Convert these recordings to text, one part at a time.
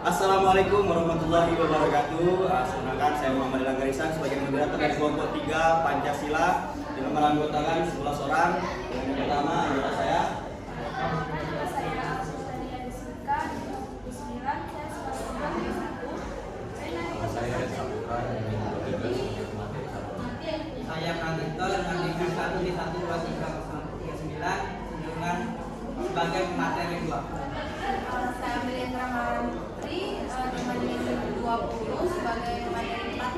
Assalamualaikum warahmatullahi wabarakatuh. Perkenalkan, saya Muhammad Langarisan sebagai moderator dari kelompok 3 Pancasila dengan beranggotakan 11 orang. Yang pertama anggota saya. Saya Pranito dengan tingkat 1D12339 dengan sebagai materi 2. Saya Melindra Marantri dengan nilai 20 sebagai materi 4.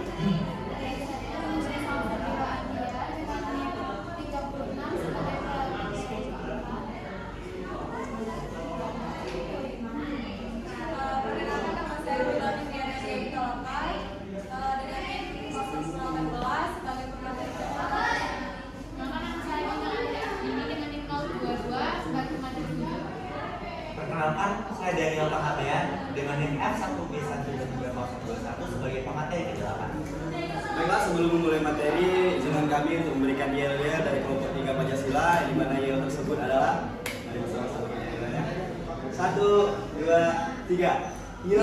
Perkenalkan, nama saya Rudolfi Fiana Dewi Tolokai dengan nilai 018 sebagai pemateri 4. Nama saya ini dengan NIM 022 sebagai materi 7. Perkenalkan, saya Daniel Pangabean dengan NIM F1B12321 sebagai pemateri ke-8. Baiklah, sebelum memulai materi, izinkan kami untuk memberikan yel-yel dari kelompok 3 Pancasila, di mana yel tersebut adalah, mari bersama-sama kita yel-yelnya. 1, 2, 3. Yo!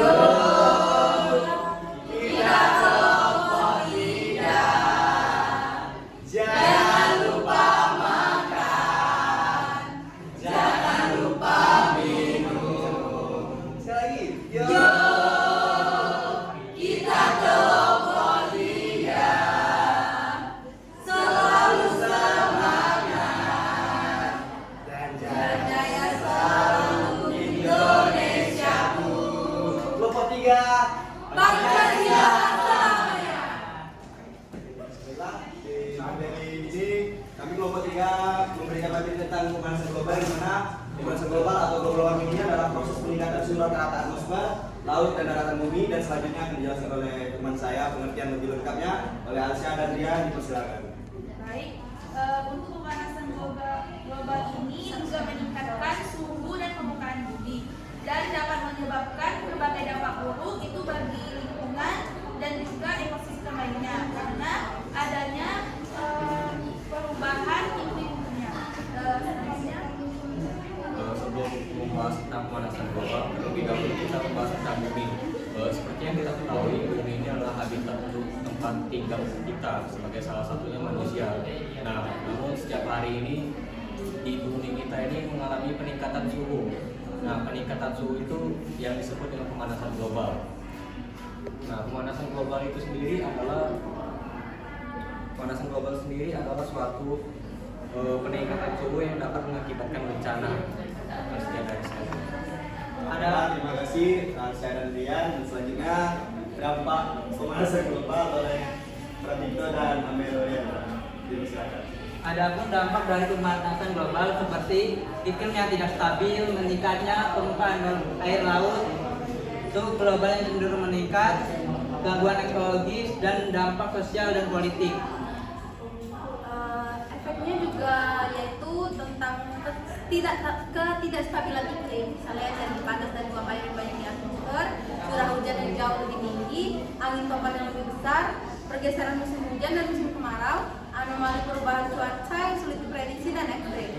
Kita kelompok 3. Jangan lupa makan. Jangan lupa minum. Sekali lagi. Yo! Kita kelompok 3. Selalu semangat dan jaya selalu Indonesiaku. Kelompok 3 Pancasila selamanya. Baiklah, di materi ini kami kelompok 3 memberikan materi tentang pemanasan global, di mana pemanasan global atau global warming ini adalah proses peningkatan suhu rata-rata atmosfer, laut dan daratan bumi, dan selanjutnya akan dijelaskan oleh teman saya pengertian lebih lengkapnya oleh Alsya dan Rian. Dipersilakan. Baik, untuk pemanasan global ini juga meningkatkan suhu dan permukaan bumi dan dapat menyebabkan berbagai dampak buruk itu bagi lingkungan dan juga ekosistem lainnya karena adanya perubahan iklim dunia. Selanjutnya, Sebelum membahas tentang pemanasan global, terlebih dahulu kita membahas tentang bumi. Seperti yang kita ketahui, bumi ini adalah habitat untuk tempat tinggal kita sebagai salah satunya manusia. Nah, namun setiap hari ini di bumi kita ini mengalami peningkatan suhu. Nah, peningkatan suhu itu yang disebut dengan pemanasan global. Nah, pemanasan global itu sendiri adalah suatu peningkatan suhu yang dapat mengakibatkan bencana. Sekian dari saya. Terima kasih Alsya dan Rian. Dan selanjutnya dampak pemanasan global oleh Pratito dan Amelia. Dipersilakan. Adapun dampak dari pemanasan global seperti iklim yang tidak stabil, meningkatnya permukaan air laut, suhu global yang cenderung meningkat, gangguan ekologis, dan dampak sosial dan politik. efeknya juga yaitu tentang ketidakstabilan iklim, misalnya dari panas dan uap air yang banyak di atmosfer, curah hujan yang jauh lebih tinggi, angin topan yang lebih besar, pergeseran musim hujan dan musim kemarau, anomali perubahan cuaca yang sulit diprediksi dan ekstrim.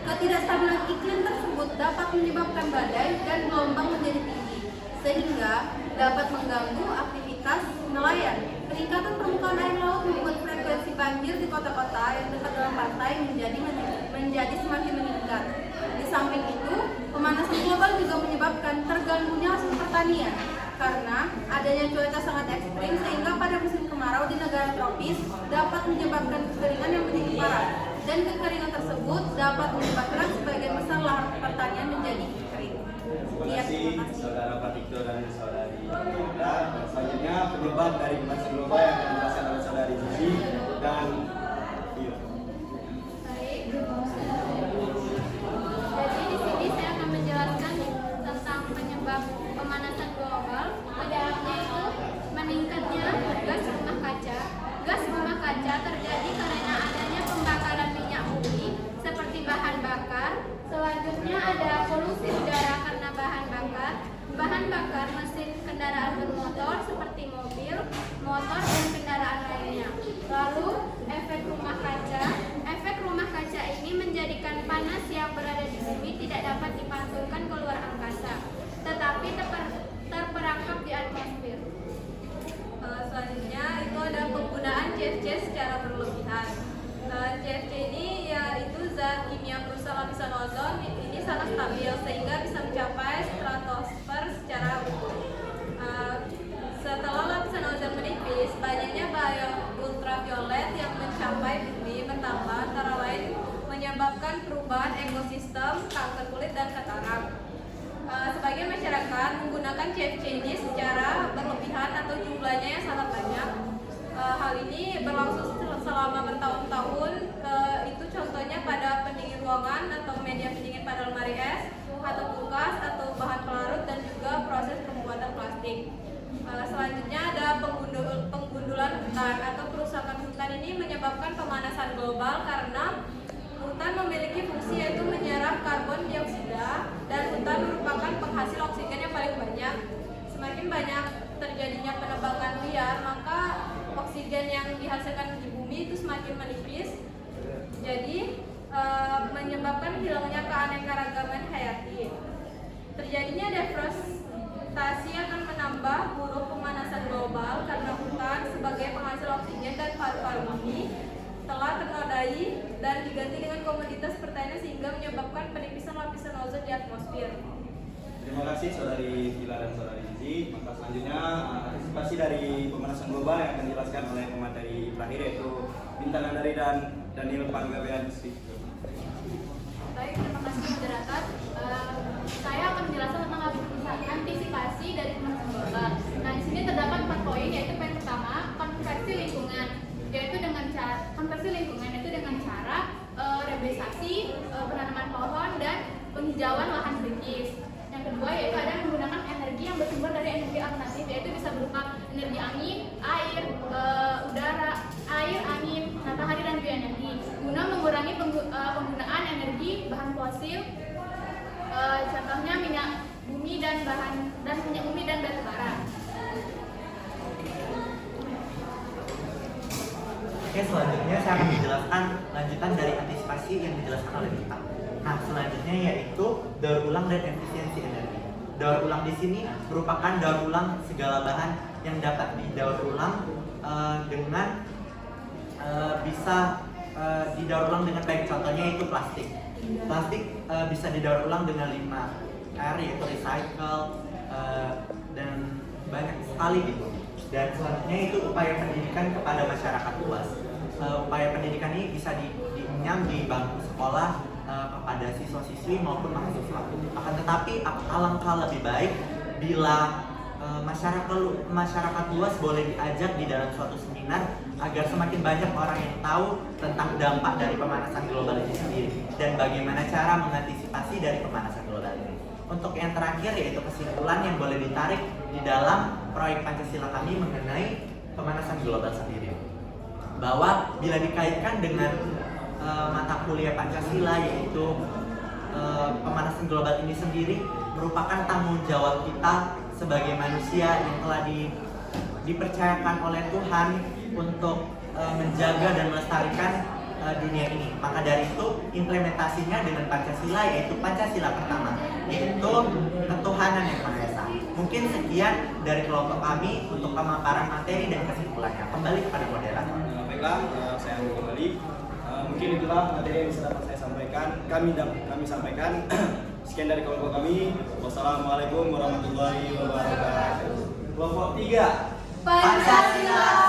Ketidakstabilan iklim tersebut dapat menyebabkan badai dan gelombang menjadi tinggi, sehingga dapat mengganggu aktivitas nelayan. Peningkatan permukaan air laut membuat frekuensi banjir di kota-kota yang dekat dengan pantai menjadi semakin meningkat. Di samping itu, pemanasan global juga menyebabkan terganggunya hasil pertanian karena adanya cuaca sangat ekstrim sehingga pada musim kemarau di negara tropis dapat menyebabkan kekeringan yang menjadi parah, dan kekeringan tersebut dapat menyebabkan sebagian besar lahan pertanian menjadi kering. Terima kasih saudara Pratito dan saudari Rita. Selanjutnya penyebab dari pemanasan global yang akan dijelaskan oleh saudari Zizi dan Dio. Baik. Jadi di sini saya akan menjelaskan tentang penyebab pemanasan global. Yaitu meningkatnya gas rumah kaca. Gas rumah kaca terjadi karena adanya pembakaran minyak bumi seperti bahan bakar. Selanjutnya ada polusi udara karena bahan bakar. Bahan bakar mesin kendaraan bermotor seperti mobil, motor, dan kendaraan lainnya. Lalu efek rumah kaca. Efek rumah kaca ini menjadikan panas yang berada di bumi tidak dapat dipantulkan ke luar angkasa, tetapi terperangkap menggunakan CFC ini secara berlebihan atau jumlahnya yang sangat banyak. Hal ini berlangsung selama bertahun-tahun, itu contohnya pada pendingin ruangan atau media pendingin pada lemari es, atau kulkas, atau bahan pelarut, dan juga proses pembuatan plastik. Selanjutnya ada penggundulan hutan atau kerusakan hutan. Ini menyebabkan pemanasan global karena hutan memiliki fungsi yaitu menyerap karbon dioksida, dan hutan merupakan penghasil oksigen yang paling banyak. Semakin banyak terjadinya penebangan liar, maka oksigen yang dihasilkan di bumi itu semakin menipis, jadi menyebabkan hilangnya keanekaragaman hayati. Terjadinya deforestasi akan menambah buruk pemanasan global karena hutan sebagai penghasil oksigen dan paru-paru bumi telah ternodai dan diganti dengan komoditas pertanian sehingga menyebabkan penipisan lapisan ozon di atmosfer. Terima kasih saudari Gila dan saudari Zizi. Maka selanjutnya antisipasi dari pemanasan global yang akan dijelaskan oleh pemateri terakhir yaitu Bintang Andari dan Daniel Panggabean. Baik, terima kasih moderator. Saya akan menjelaskan tentang antisipasi dari pemanasan global. Nah, di sini terdapat 4 poin, yaitu poin pertama, konversi lingkungan, yaitu dengan cara reboisasi, penanaman pohon, dan penghijauan lahan kritis. Yang kedua yaitu ada menggunakan energi yang bersumber dari energi alternatif, yaitu bisa berupa energi angin, air, udara, air, angin, matahari, dan bioenergi, guna mengurangi penggunaan energi bahan fosil, contohnya minyak bumi dan batu bara. Oke, selanjutnya saya akan menjelaskan lanjutan dari antisipasi yang dijelaskan oleh kita. Nah, selanjutnya yaitu daur ulang dan efisiensi energi. Daur ulang di sini merupakan daur ulang segala bahan yang dapat didaur ulang dengan bisa didaur ulang dengan baik. Contohnya itu plastik. Plastik bisa didaur ulang dengan 5R, yaitu recycle, dan banyak sekali gitu. Dan selanjutnya itu upaya pendidikan kepada masyarakat luas. Upaya pendidikan ini bisa dinyam di bangku sekolah kepada siswa-siswi maupun mahasiswa. Akan tetapi alangkah lebih baik bila masyarakat luas boleh diajak di dalam suatu seminar agar semakin banyak orang yang tahu tentang dampak dari pemanasan global itu sendiri dan bagaimana cara mengantisipasi dari pemanasan global ini. Untuk yang terakhir yaitu kesimpulan yang boleh ditarik di dalam proyek Pancasila kami mengenai pemanasan global sendiri, bahwa bila dikaitkan dengan mata kuliah Pancasila yaitu pemanasan global ini sendiri merupakan tanggung jawab kita sebagai manusia yang telah dipercayakan oleh Tuhan untuk menjaga dan melestarikan dunia ini. Maka dari itu implementasinya dengan Pancasila yaitu Pancasila pertama, yaitu ketuhanan yang Maha Esa. Mungkin sekian dari kelompok kami untuk pemaparan materi dan kesimpulannya. Kembali kepada moderator. Baiklah, saya akan kembali. Mungkin itulah materi yang bisa dapat saya sampaikan. Kami sampaikan. Sekian dari kelompok kami. Wassalamualaikum warahmatullahi wabarakatuh. Kelompok 3 Pancasila.